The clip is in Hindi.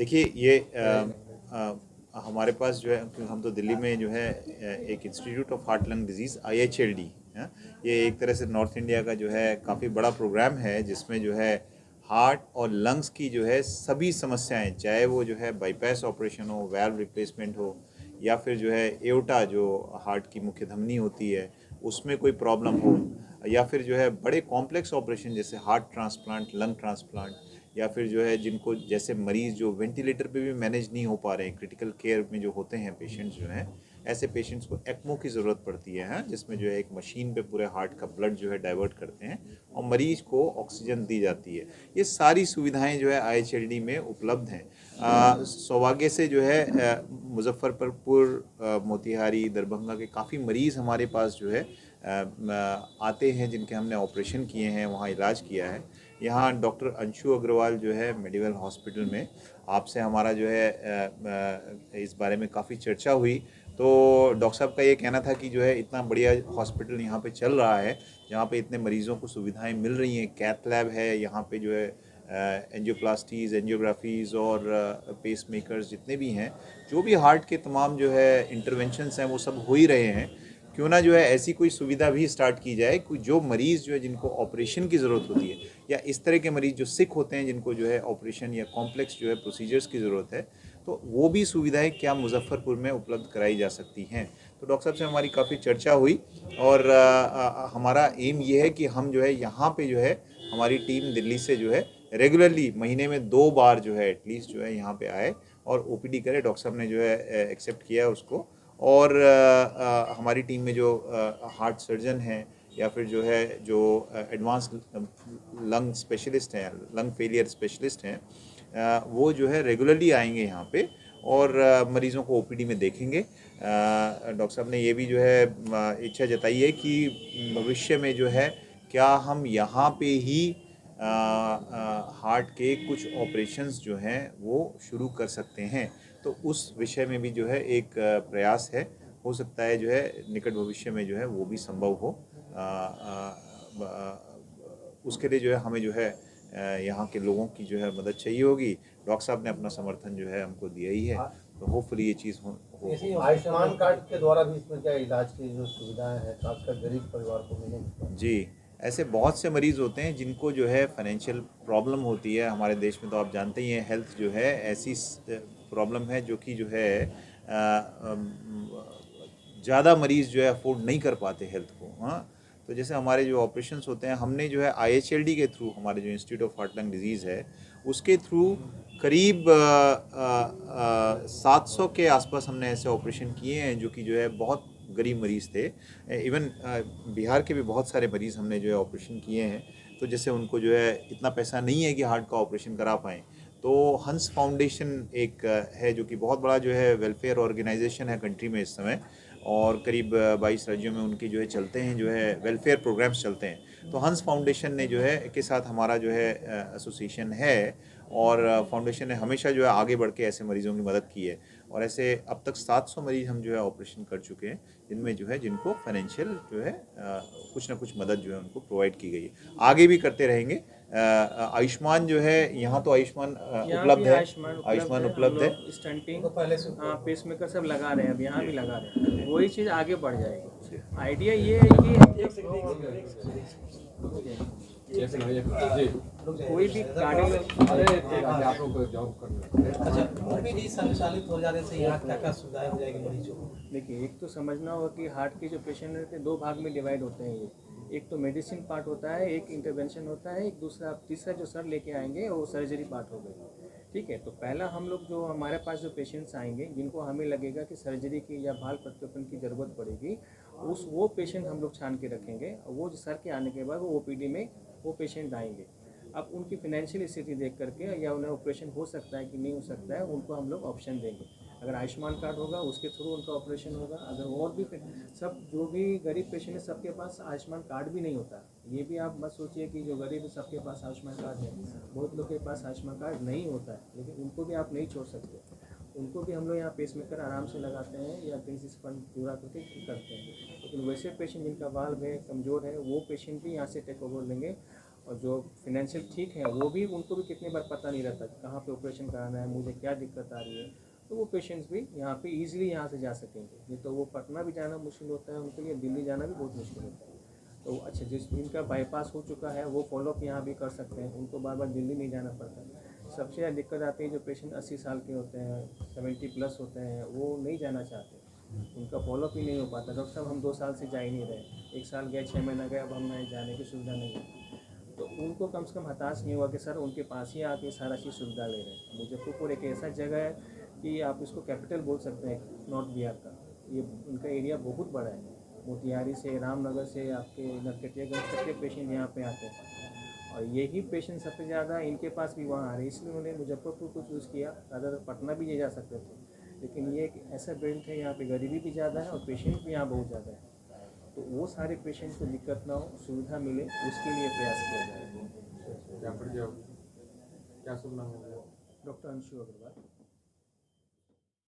देखिए ये हमारे पास जो है, क्योंकि हम तो दिल्ली में जो है एक institute of heart lung disease IHLD है, ये एक तरह से नॉर्थ इंडिया का जो है काफ़ी बड़ा प्रोग्राम है, जिसमें जो है हार्ट और लंग्स की जो है सभी समस्याएं, चाहे वो जो है बाईपास ऑपरेशन हो, वैल्व रिप्लेसमेंट हो, या फिर जो है एओर्टा जो हार्ट की मुख्य धमनी होती है उसमें कोई प्रॉब्लम हो, या फिर जो है बड़े कॉम्प्लेक्स ऑपरेशन जैसे हार्ट ट्रांसप्लांट, लंग ट्रांसप्लांट, या फिर जो है जिनको जैसे मरीज़ जो वेंटिलेटर पे भी मैनेज नहीं हो पा रहे हैं, क्रिटिकल केयर में जो होते हैं पेशेंट्स जो हैं, ऐसे पेशेंट्स को एक्मो की ज़रूरत पड़ती है, हाँ, जिसमें जो है एक मशीन पे पूरे हार्ट का ब्लड जो है डाइवर्ट करते हैं और मरीज़ को ऑक्सीजन दी जाती है। ये सारी सुविधाएं जो है IHLD में उपलब्ध हैं। सौभाग्य से जो है मुजफ्फरपुर, मोतिहारी, दरभंगा के काफ़ी मरीज़ हमारे पास जो है आते हैं, जिनके हमने ऑपरेशन किए हैं, वहाँ इलाज किया है। यहाँ डॉक्टर अंशु अग्रवाल जो है मेडिकल हॉस्पिटल में, आपसे हमारा जो है इस बारे में काफ़ी चर्चा हुई, तो डॉक्टर साहब का ये कहना था कि जो है इतना बढ़िया हॉस्पिटल यहाँ पे चल रहा है, जहाँ पे इतने मरीज़ों को सुविधाएं मिल रही हैं, कैथ लैब है यहाँ पे, जो है एंजियोप्लास्टीज़, एंजियोग्राफीज़ और पेस मेकर्स जितने भी हैं, जो भी हार्ट के तमाम जो है इंटरवेंशंस हैं वो सब हो ही रहे हैं। क्यों ना जो है ऐसी कोई सुविधा भी स्टार्ट की जाए, कि जो मरीज़ जो है जिनको ऑपरेशन की ज़रूरत होती है, या इस तरह के मरीज़ जो सिक होते हैं जिनको जो है ऑपरेशन या कॉम्प्लेक्स जो है प्रोसीजर्स की ज़रूरत है, तो वो भी सुविधाएं क्या मुजफ्फरपुर में उपलब्ध कराई जा सकती हैं। तो डॉक्टर साहब से हमारी काफ़ी चर्चा हुई, और हमारा एम ये है कि हम जो है यहाँ पे जो है हमारी टीम दिल्ली से जो है रेगुलरली महीने में 2 बार जो है एटलीस्ट जो है यहाँ पे आए और OPD करे। डॉक्टर साहब ने जो है एक्सेप्ट किया उसको, और हमारी टीम में जो हार्ट सर्जन हैं, या फिर जो है जो एडवांस लंग स्पेशलिस्ट हैं, लंग फेलियर स्पेशलिस्ट हैं, वो जो है रेगुलरली आएंगे यहाँ पे और मरीज़ों को OPD में देखेंगे। डॉक्टर साहब ने ये भी जो है इच्छा जताई है कि भविष्य में जो है क्या हम यहाँ पे ही हार्ट के कुछ ऑपरेशंस जो हैं वो शुरू कर सकते हैं। तो उस विषय में भी जो है एक प्रयास है, हो सकता है जो है निकट भविष्य में जो है वो भी संभव हो। उसके लिए जो है हमें जो है यहाँ के लोगों की जो है मदद चाहिए होगी। डॉक्टर साहब ने अपना समर्थन जो है हमको दिया ही है, तो होपफुली ये चीज़ हो। आयुष्मान कार्ड के द्वारा भी इसमें क्या इलाज की जो सुविधाएं हैं खासकर गरीब परिवार को मिलेंगी? जी, ऐसे बहुत से मरीज़ होते हैं जिनको जो है फाइनेंशियल प्रॉब्लम होती है। हमारे देश में तो आप जानते ही हैं, हेल्थ जो है ऐसी प्रॉब्लम है जो कि जो है ज़्यादा मरीज़ जो है अफोर्ड नहीं कर पाते हेल्थ को, हाँ। तो जैसे हमारे जो ऑपरेशंस होते हैं, हमने जो है IHLD के थ्रू, हमारे जो institute of heart lung disease है उसके थ्रू करीब 700 के आसपास हमने ऐसे ऑपरेशन किए हैं, जो कि जो है बहुत गरीब मरीज़ थे। इवन बिहार के भी बहुत सारे मरीज़ हमने जो है ऑपरेशन किए हैं। तो जैसे उनको जो है इतना पैसा नहीं है कि हार्ट का ऑपरेशन करा पाएँ, तो हंस फाउंडेशन एक है, जो कि बहुत बड़ा जो है वेलफेयर ऑर्गेनाइजेशन है कंट्री में इस समय, और करीब 22 राज्यों में उनके जो है चलते हैं, जो है वेलफेयर प्रोग्राम्स चलते हैं। तो हंस फाउंडेशन ने जो है के साथ हमारा जो है एसोसिएशन है, और फाउंडेशन ने हमेशा जो है आगे बढ़ के ऐसे मरीज़ों की मदद की है, और ऐसे अब तक 700 मरीज़ हम जो है ऑपरेशन कर चुके हैं, जिनमें जो है जिनको फाइनेंशियल जो है कुछ ना कुछ मदद जो है उनको प्रोवाइड की गई है। आगे भी करते रहेंगे। आयुष्मान जो है यहाँ तो आयुष्मान उपलब्ध है, आयुष्मान उपलब्ध है। स्टंटिंग पेस मेकर सब लगा रहे हैं, अब यहाँ भी लगा रहे हैं, वही चीज़ आगे बढ़ जाएगी। आइडिया ये है कि कोई भी OPD संचालित हो जाने से यहाँ क्या क्या सुविधाएं हो जाएगी मरीजों को? देखिए, एक तो समझना होगा कि हार्ट के जो पेशेंट रहते हैं 2 भाग में डिवाइड होते हैं। ये एक तो मेडिसिन पार्ट होता है, एक इंटरवेंशन होता है, एक दूसरा तीसरा जो सर लेके आएंगे वो सर्जरी पार्ट हो गई। ठीक है, तो पहला हम लोग जो हमारे पास जो पेशेंट्स आएंगे जिनको हमें लगेगा कि सर्जरी की या बाल प्रत्यारोपण की ज़रूरत पड़ेगी, वो पेशेंट हम लोग छान के रखेंगे। वो सर के आने के बाद वो OPD में वो पेशेंट आएंगे। अब उनकी फाइनेंशियल स्थिति देख करके, या उन्हें ऑपरेशन हो सकता है कि नहीं हो सकता है, उनको हम लोग ऑप्शन देंगे। अगर आयुष्मान कार्ड होगा उसके थ्रू उनका ऑपरेशन होगा। अगर और भी सब जो भी गरीब पेशेंट है सबके पास आयुष्मान कार्ड भी नहीं होता। ये भी आप मत सोचिए कि जो गरीब है सबके पास आयुष्मान कार्ड है। बहुत लोग के पास आयुष्मान कार्ड नहीं होता है, लेकिन उनको भी आप नहीं छोड़ सकते। उनको भी हम लोग यहाँ पेस मेकर आराम से लगाते हैं या कहीं से फंड पूरा करके करते हैं। लेकिन वैसे पेशेंट जिनका वाल्व है, कमज़ोर है, वो पेशेंट भी यहाँ से टेक ओवर लेंगे। और जो फिनेंशियल ठीक है वो भी, उनको भी कितनी बार पता नहीं रहता कहाँ पे ऑपरेशन कराना है, मुझे क्या दिक्कत आ रही है, तो वो पेशेंट्स भी यहाँ पे ईजिली यहाँ से जा सकेंगे। नहीं तो वो पटना भी जाना मुश्किल होता है उनके लिए, दिल्ली जाना भी बहुत मुश्किल होता है। तो अच्छा, जिस इनका बाईपास हो चुका है वो फॉलोअप यहाँ भी कर सकते हैं, उनको बार बार दिल्ली नहीं जाना पड़ता। सबसे ज़्यादा दिक्कत आती है जो पेशेंट 80 साल के होते हैं, 70+ होते हैं, वो नहीं जाना चाहते, उनका फॉलोअप ही नहीं हो पाता। डॉक्टर साहब हम 2 साल से जा ही नहीं रहे, 1 साल गए, 6 महीना गए, अब हम नहीं जाने की सुविधा नहीं है। तो उनको कम से कम हताश नहीं हुआ कि सर उनके पास ही आके सारा चीज़ सुविधा ले रहे हैं। मुजफ्फरपुर एक ऐसा जगह है कि आप इसको कैपिटल बोल सकते हैं नॉर्थ बिहार का। ये उनका एरिया बहुत बड़ा है, मोतिहारी से, रामनगर से, आपके नरकटियागंज तक के पेशेंट यहाँ पे आते हैं, और यही पेशेंट सबसे ज़्यादा इनके पास भी वहाँ आ रहे हैं। इसलिए उन्होंने मुजफ्फरपुर को चूज़ किया, ज़्यादातर पटना भी ले जा सकते थे, लेकिन ये एक ऐसा बेल्ट है यहाँ पे गरीबी भी ज़्यादा है और पेशेंट भी यहाँ बहुत ज़्यादा है। तो वो सारे पेशेंट को दिक्कत ना हो, सुविधा मिले, उसके लिए प्रयास किया जाए। यहाँ पर जो क्या शुभ नाम है? डॉक्टर अंशु अग्रवाल।